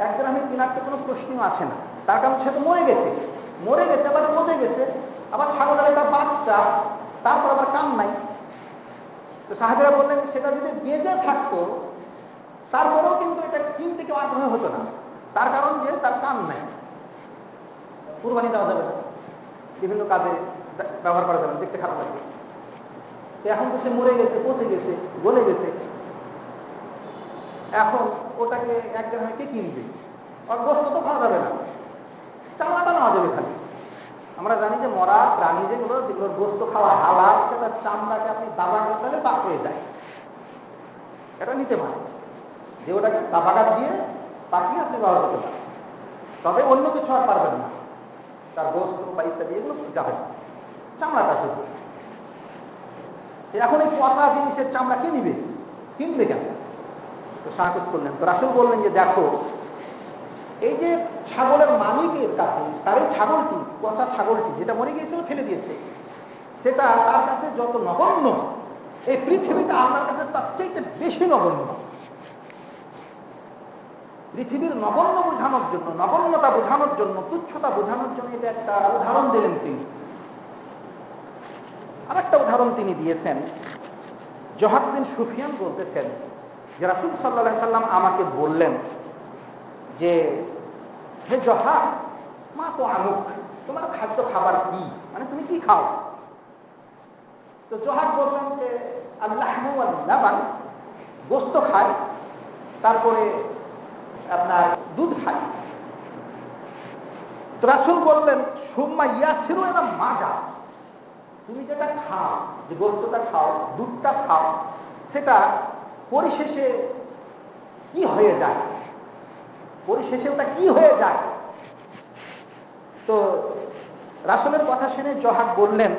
1 দিরহামে কেনার তো কোনো প্রশ্নই আসে না, তার কারণ সে তো মরে গেছে, আবার পচে গেছে, আবার ছাগলের একটা বাচ্চা, তারপর আবার কান নাই। তো সাহাবীরা বললেন সেটা যদি বেঁচে থাকতো তারপরেও কিন্তু এটা কিনতে কেউ আগ্রহ হতো না, তার কারণ যে তার কান নাই, কুরবানি দেওয়া যাবে না, বিভিন্ন কাজে ব্যবহার করা যাবে না, দেখতে খারাপ লাগবে। তো এখন তো সে মরে গেছে, পচে গেছে, গলে গেছে, এখন ওটাকে 1 দিরহামে কে কিনবে? আর গোশত তো খাওয়া যাবে না, চামড়াটা নেওয়া যাবে খালি। আমরা জানি যে মরা প্রাণী যেগুলোর গোশত খাওয়া হালাল, সেটা চামড়াকে আপনি দাবা গেলে পাক হয়ে যায়, এটা নিতে পারে, যে ওটাকে দাবাগাত দিয়ে পাকিয়ে আপনি ব্যবহার করতে পারেন, তবে অন্য কিছু আর পারবেন না, তার গোশত বা ইত্যাদি এগুলো যাবে না, চামড়াটা শুধু। এখন এই পচা জিনিসের চামড়া কে নিবে, কিনবে কেন? তো সাহায্য করলেন। তো রাসূল বললেন যে দেখো, এই যে ছাগলের মালিকের কাছে তার এই ছাগলটি, পচা ছাগলটি যেটা মরে গিয়েছিল ফেলে দিয়েছে, সেটা তার কাছে যত নগণ্য, এই পৃথিবীটা আল্লাহর কাছে তার চাইতে বেশি নগণ্য। পৃথিবীর নগণ্য বোঝানোর জন্য, নগণ্যতা বোঝানোর জন্য, তুচ্ছতা বোঝানোর জন্য এটা একটা উদাহরণ দিলেন তিনি। আর একটা উদাহরণ তিনি দিয়েছেন, জহাব বিন সুফিয়ান বলতেছেন যে রাসূল সাল্লাল্লাহু আলাইহি সাল্লাম আমাকে বললেন যে হে জহাব, মা তো আমুক, তোমার খাদ্য খাবার কি, মানে তুমি কি খাও? তো জহাব বললেন যে আল-লাহমু ওয়াল-লাবান, গোশত খায়, তারপরে আপনার দুধ খায়। তো রাসূল বললেন সুম্মা ইয়াসিরু ইলা মাজা, তুমি যেটা খাও, যে গোশতটা খাও, দুধটা খাও, সেটা পরিশেষে কি হয়ে যায়, পরিশেষে ওটা কি হয়ে যায়? তো রাসূলের কথা শুনে জহাব বললেন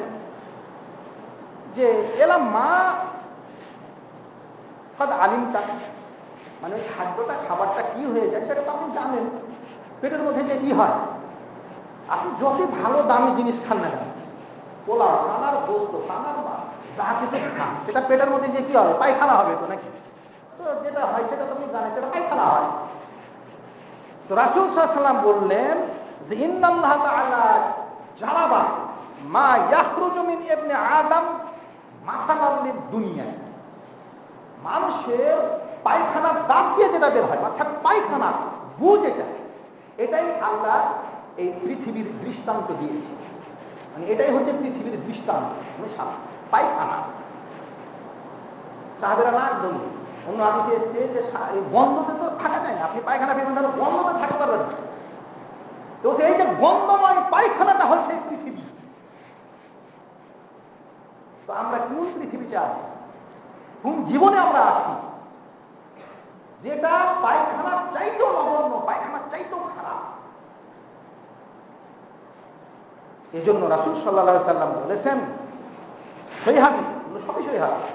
যে এলা মা কদ আলিমতা, মানে ওই খাদ্যটা, খাবারটা কি হয়ে যায় সেটা তো আপনি জানেন, পেটের মধ্যে যে কি হয়। আপনি যত ভালো দামি জিনিস খান না কেন, পোলাও খান আর গোস্ত খান আর যা কিছু খান, সেটা পেটের মধ্যে যে কি হবে, পায়খানা হবে তো নাকি? তো যেটা হয় সেটা তো আপনি জানেন, সেটা পায়খানা হয়। তো রাসূল সাল্লাল্লাহু আলাইহি ওয়াসাল্লাম বললেন যে ইন্নাল্লাহ তাআলা জারাবা মা ইয়াখরুজু মিন ইবনি আদম মাসালাল লিদ দুনিয়া, মানুষের পায়খানার দাঁত দিয়ে যেটা বের হয়, অর্থাৎ পায়খানা বুঝ, এটাই আল্লাহ এই পৃথিবীর দৃষ্টান্ত দিয়েছে। মানে এটাই হচ্ছে পৃথিবীর দৃষ্টান্ত, পায়খানা। সাহাবেরা না একদম অন্য হাদিসে এসেছে যে গন্ধতে তো থাকা যায় না, আপনি পায়খানা পেবেন তাহলে গন্ধতে থাকতে পারবেন না। তো এই যে গন্ধময় পায়খানাটা হচ্ছে পৃথিবী। তো আমরা কোন পৃথিবীতে আছি, কোন জীবনে আমরা আছি, যেটা পায়খানার চাইতেও নগণ্য, পায়খানার চাইতেও খারাপ। এই জন্য রাসূল সাল্লাল্লাহু আলাইহি সাল্লাম বলেছেন, সহিহ হাদিস, সবই সহিহ হাদিস,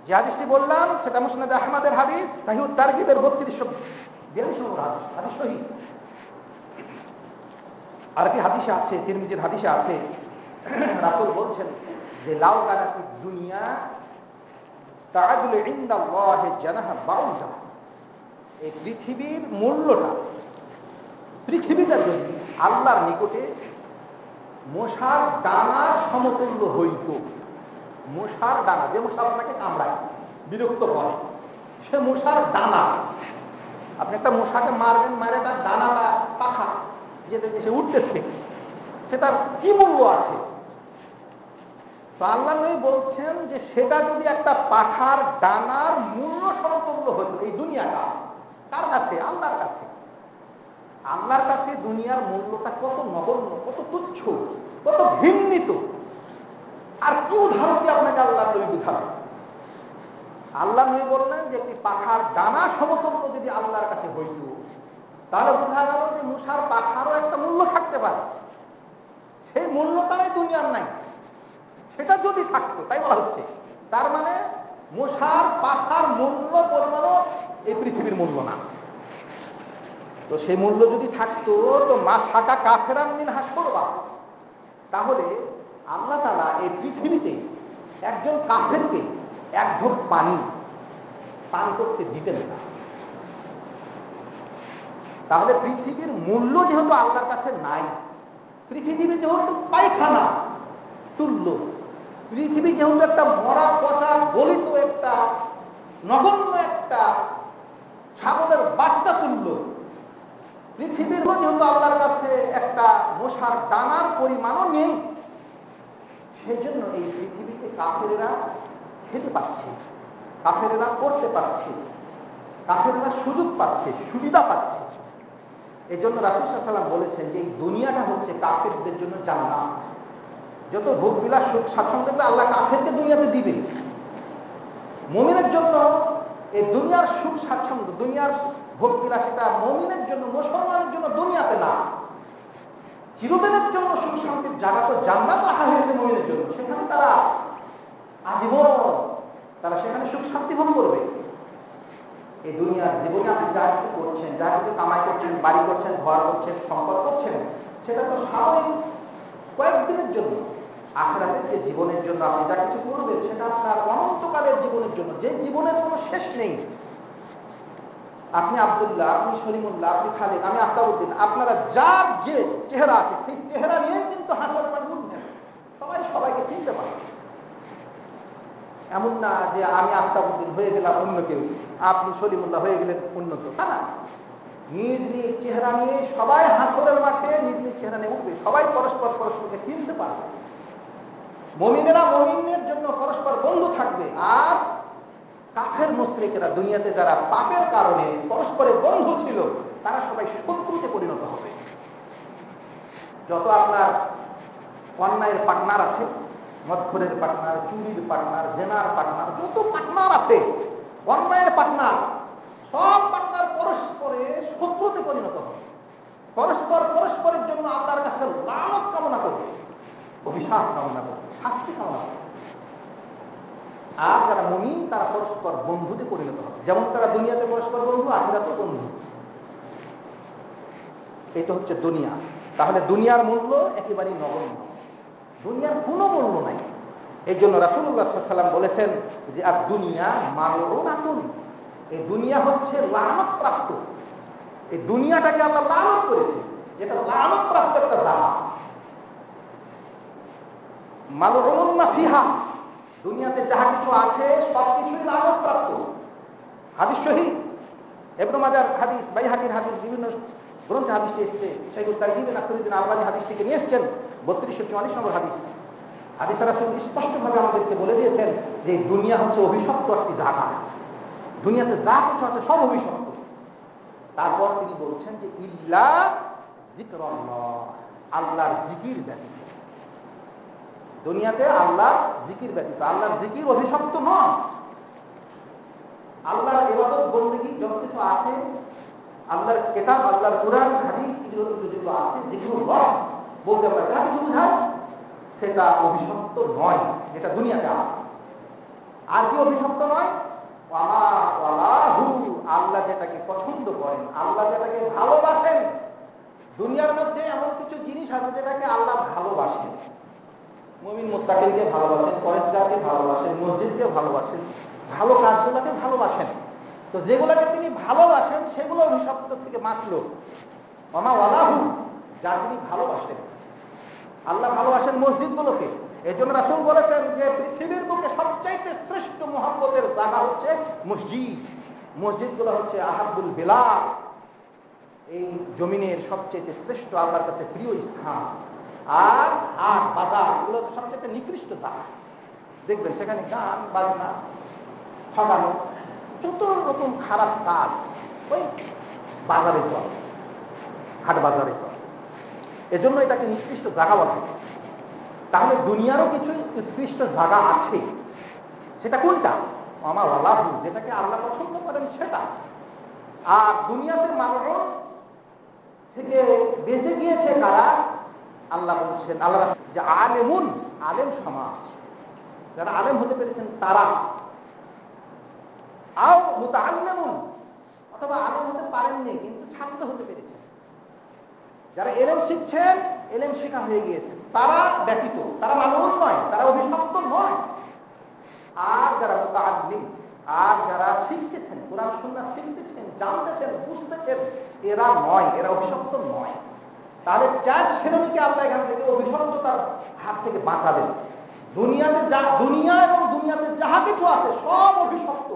যে হাদিসটি বললাম সেটা মুসনাদ আহমদের হাদিস, সহিহ তারগিবের 3242 নম্বর হাদিস, হাদিস সহিহ। আর কি হাদিসে আছে, তিরমিজির হাদিসে আছে, রাসূল বলছেন যে লাউ কানাতিদ দুনিয়া তাআদুলু ইনদাল্লাহি জানাহা বাউজা, এই পৃথিবীর মূল্যটা, পৃথিবীটা যদি আল্লাহর নিকটে মশার ডানার সমতুল্য হইত, মশার ডানা, যে মশা আপনাকে কামড়ায়, বিরক্ত করে, সে মশার ডানা, আপনি একটা মশাকে মারবেন, মারে তার ডানাটা, পাখা যেতে যে সে উঠতেছে, সেটার কি মূল্য আছে? তো আল্লাহ নবী বলছেন যে সেটা যদি একটা পাখার ডানার মূল্য সমতুল্য হতো, এই দুনিয়াটা কার কাছে? আল্লাহর কাছে। আল্লাহর কাছে দুনিয়ার মূল্যটা কত নগণ্য, কত তুচ্ছ, কত ঘৃণিত। আর কি উদাহরণ দিয়ে আপনাকে আল্লাহ নবী বুঝাবেন? আল্লাহ নবী বললেন যে একটি পাখার ডানা সমতুল্য যদি আল্লাহর কাছে হইত, তাহলে বোঝা গেল যে মশার পাখারও একটা মূল্য থাকতে পারে। সেই মূল্যটাই দুনিয়ার নাই, সেটা যদি থাকতো, তাই বলা হচ্ছে, তার মানে মশার পাখার মূল্য পরিমাণও এই পৃথিবীর মূল্য না। তো সেই মূল্য যদি থাকতো, তো মা সাকা কাফেরান মিনহা শরবা, তাহলে আল্লাহ তাআলা এই পৃথিবীতে একজন কাফেরকে এক ঢোক পানি পান করতে দিতেন না। তাহলে পৃথিবীর মূল্য যেহেতু আল্লাহর কাছে নাই, পৃথিবী যেহেতু পায়খানা তুল্য, পৃথিবী যেহেতু একটা মরা পচা গলিত একটা নগণ্য একটা ছাগলের বাচ্চা তুল্য, পৃথিবীর যেহেতু আল্লাহর কাছে একটা মশার ডানার পরিমাণও নেই, সেজন্য এই পৃথিবীতে কাফেরেরা খেতে পাচ্ছে, কাফেরেরা করতে পারছে, কাফেরেরা সুযোগ পাচ্ছে, সুবিধা পাচ্ছে। এই জন্য রাসূল সাল্লাল্লাহু আলাইহি ওয়াসাল্লাম বলেছেন যে এই দুনিয়াটা হচ্ছে কাফেরদের জন্য জান্নাত। যত ভোগ বিলাস সুখ স্বাচ্ছন্দ্য আল্লাহ কাফেরকে দুনিয়াতে দিবে, মুমিনের জন্য এই দুনিয়ার সুখ স্বাচ্ছন্দ্য, দুনিয়ার ভোগ বিলাস, এটা মুমিনের জন্য, মুসলমানের জন্য দুনিয়াতে না, চিরদিনের জন্য সুখ শান্তির জায়গা তো জান্নাত রাখা হয়েছে মুমিনের জন্য। সেখানে তারা আজীবন তারা সেখানে সুখ শান্তি ভোগ করবে। এই দুনিয়ার জীবনে আপনি যা কিছু করছেন, যা কিছু কামাই করছেন, বাড়ি করছেন, ঘর করছেন, সম্পদ করছেন, সেটা তো স্বাভাবিক কয়েকদিনের জন্য, আখিরাতের যে জীবনের জন্য আপনি যা কিছু করবেন সেটা আপনার অনন্তকালের জীবনের জন্য, যে জীবনের কোনো শেষ নেই। আপনি আব্দুল্লাহ, আপনি সলিমুল্লাহ, আপনি খালেদ, আমি আফতাবউদ্দিন, আপনারা যার যে চেহারা আছে সেই চেহারা নিয়েই কিন্তু হাসপাতাল ঘুরবেন, সবাই সবাইকে চিনতে পারে। এমন না যে আমি আফতাবউদ্দিন হয়ে গেলাম অন্য কেউ, আপনি সলিমুল্লাহ হয়ে গেলেন অন্য কেউ, তা না। নিজ নিজ চেহারা নিয়ে সবাই হাসপাতাল মাঠে নিজ নিজ চেহারা নিয়ে উঠবে, সবাই পরস্পর পরস্পরকে চিনতে পারবে। মুমিনেরা মুমিনের জন্য পরস্পর বন্ধু থাকবে, আর কাফের মুশরিকরা দুনিয়াতে যারা পাপের কারণে পরস্পরের বন্ধু ছিল তারা সবাই শত্রুতে পরিণত হবে। যত আপনার অন্যায়ের পার্টনার আছে, মদখোরের পার্টনার, চুরির পার্টনার, জেনার পার্টনার, যত পার্টনার আছে অন্যায়ের পার্টনার, সব পার্টনার পরস্পরে শত্রুতে পরিণত হবে। পরস্পর পরস্পরের জন্য আল্লাহর কাছে লানত কামনা করবে, অভিশাপ কামনা করবে, শাস্তি কামনা করবে। আর যারা মুমিন তারা পরস্পর বন্ধুতে পরিণত হবে। যেমন তারা দুনিয়াতে পরস্পর বন্ধু, আখিরাতেও বন্ধু। এটা হচ্ছে দুনিয়া। তাহলে দুনিয়ার মূল্য একেবারেই নগণ্য, দুনিয়ার কোনো মূল্য নাই। এই জন্য রাসূলুল্লাহ সাল্লাল্লাহু আলাইহি ওয়াসাল্লাম বলেছেন যে আর দুনিয়া মালউনাতুন, এই দুনিয়া হচ্ছে লানতপ্রাপ্ত। এই দুনিয়াটাকে আল্লাহ লানত করেছে, যেটা লানতপ্রাপ্ত একটা জায়গা। মালউনুন মা ফিহা, দুনিয়াতে যাহা কিছু আছে সবকিছুই লানতপ্রাপ্ত। হাদিস সহিহ, ইবনে মাজাহর হাদিস, বাইহাকির হাদিস, বিভিন্ন গ্রন্থে হাদিসটি এসেছে। শাইখুল তারগিব নাসিরুদ্দিন আলবানী হাদিসটিকে নিয়ে এসেছেন 3244 নম্বর হাদিস। হাদিসে রাসূল স্পষ্টভাবে আমাদেরকে বলে দিয়েছেন যে দুনিয়া হচ্ছে অভিশপ্ত একটি জায়গা, দুনিয়াতে যা কিছু আছে সব অভিশপ্ত। তারপর তিনি বলছেন যে ইল্লা যিকরাল্লাহ, আল্লাহর জিকির ব্যতীত। দুনিয়াতে আল্লাহর জিকির ব্যতীত, আল্লাহর জিকির অভিশপ্ত নয়। আল্লাহর ইবাদত বন্দেগী যত কিছু আছে, আল্লাহর কিতাব, আল্লাহর কুরআন, হাদিস, যেগুলো আছে, জিকরুল্লাহ বলতে আমরা যা কিছু বোঝাই সেটা অভিশপ্ত নয়, যেটা দুনিয়াতে আছে। আর কি অভিশপ্ত নয়? ওয়ামা ওয়ালাহু, আল্লাহ যেটাকে পছন্দ করেন, আল্লাহ যেটাকে ভালোবাসেন। দুনিয়ার মধ্যে এমন কিছু জিনিস আছে যেটাকে আল্লাহ ভালোবাসেন। মুমিন মুত্তাকিনকে ভালোবাসেন, পরেশগারকে ভালোবাসেন, মসজিদকে ভালোবাসেন, ভালো কাজগুলোকে ভালোবাসেন। তো যেগুলোকে তিনি ভালোবাসেন সেগুলো অভিশপ্ত থেকে বাঁচল। ওয়ামা ওয়ালাহু, যা তিনি ভালোবাসেন। আল্লাহ ভালোবাসেন মসজিদগুলোকে। এই জন্য রাসূল বলেছেন যে পৃথিবীর বুকে সবচাইতে শ্রেষ্ঠ মুহাব্বতের জায়গা হচ্ছে মসজিদ। মসজিদগুলো হচ্ছে আহাব্বুল বিলাদ, এই জমিনের সবচেয়ে শ্রেষ্ঠ, আল্লাহর কাছে প্রিয় স্থান। আর হাট বাজার এগুলো সবচেয়ে নিকৃষ্ট জায়গা। দেখবেন সেখানে গান বাজনা, ঠকানো, যত রকম খারাপ কাজ ওই বাজারে চলে, হাট বাজারে চলে। এজন্য এটাকে নিকৃষ্ট জায়গা বলা হয়েছে। তাহলে দুনিয়ারও কিছু উৎকৃষ্ট জায়গা আছে, সেটা কোনটা? ওয়ামা ওয়ালাহু, যেটাকে আল্লাহ পছন্দ করেন সেটা। আর দুনিয়াতে মানুষ থেকে বেঁচে গিয়েছে কারা? আল্লাহ বলছেন, আল্লাহ যে আলেমুন, আলেম সমাজ, যারা আলেম হতে পেরেছেন তারা। আও মুতাআল্লিমুন, অথবা আলেম হতে পারেননি কিন্তু ছাত্র হতে পেরেছেন। যারা এলেম শিখছেন, এলেম শেখা হয়ে গিয়েছে, তারা ব্যতীত, তারা মানুষ নয়, তারা অভিশপ্ত নয়। আর যারা মুতাআল্লিম, আর যারা শিখতেছেন, কোরআন সুন্নাহ শিখতেছেন, জানতেছেন, বুঝতেছেন, এরা নয়, এরা অভিশপ্ত নয়। তাহলে 4 শ্রেণীকে আল্লাহ এখান থেকে অভিশপ্ততার হাত থেকে বাঁচাবেন। দুনিয়াতে দুনিয়া এবং দুনিয়াতে যাহা কিছু আছে সব অভিশপ্ত,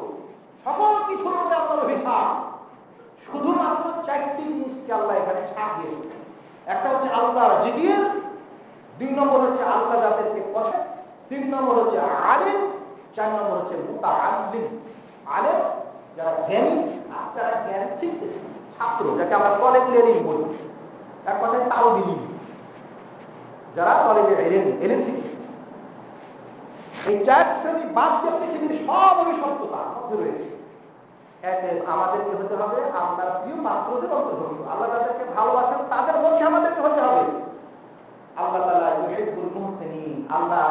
সকল কিছুর উপরে আল্লাহর অভিশাপ। শুধুমাত্র 4টি জিনিসকে আল্লাহ এখানে ছাড় দিয়েছে। একটা হচ্ছে আল্লাহর জিকির, 2 নম্বর হচ্ছে আল্লাহ যাদেরকে পছন্দ, 3 নম্বর হচ্ছে আলিম, 4 নম্বর হচ্ছে মুতাআল্লিম। আলেম যারা জ্ঞানী, আর যারা জ্ঞান শিখতেছে, ছাত্র, যাকে আমরা তলেবুল ইলম বলি, এক কথায় তালবুল ইলম, যারা তলেবুল ইলম, ইলম শিখতেছে। এই 4 শ্রেণী বাদ দিয়ে পৃথিবীর সব অভিশপ্ততার মধ্যে রয়েছে। আমাদেরকে হতে হবে আল্লাহর প্রিয় পাত্রদের অন্তর্ভুক্ত। আল্লাহ যাদেরকে ভালোবাসেন তাদের মধ্যে আমাদেরকে হতে হবে। আল্লাহ তাআলা ইউহিব্বুল মুহসিনিন, আল্লাহ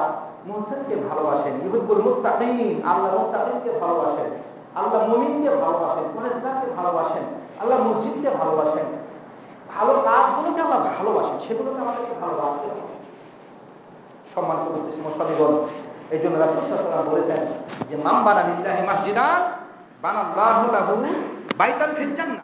মুহসিনকে ভালোবাসেন। ইউহিব্বুল মুত্তাকিন, আল্লাহ মুত্তাকিনকে ভালোবাসেন। আল্লাহ মুমিনকে ভালোবাসেন, পরেশগারকে ভালোবাসেন, আল্লাহ মসজিদকে ভালোবাসেন। ভালো কাজগুলোকে আল্লাহ ভালোবাসেন, সেগুলোকে আমাদেরকে ভালোবাসতে হবে। সম্মান করতেছি মুসল্লিগণ। এই জন্য রাসূল সাল্লাল্লাহু আলাইহি ওয়াসাল্লাম বলেছেন যে মান বানা লিল্লাহি মাসজিদান বানাল্লাহু লাহু বাইতান ফিল জান্নাহ।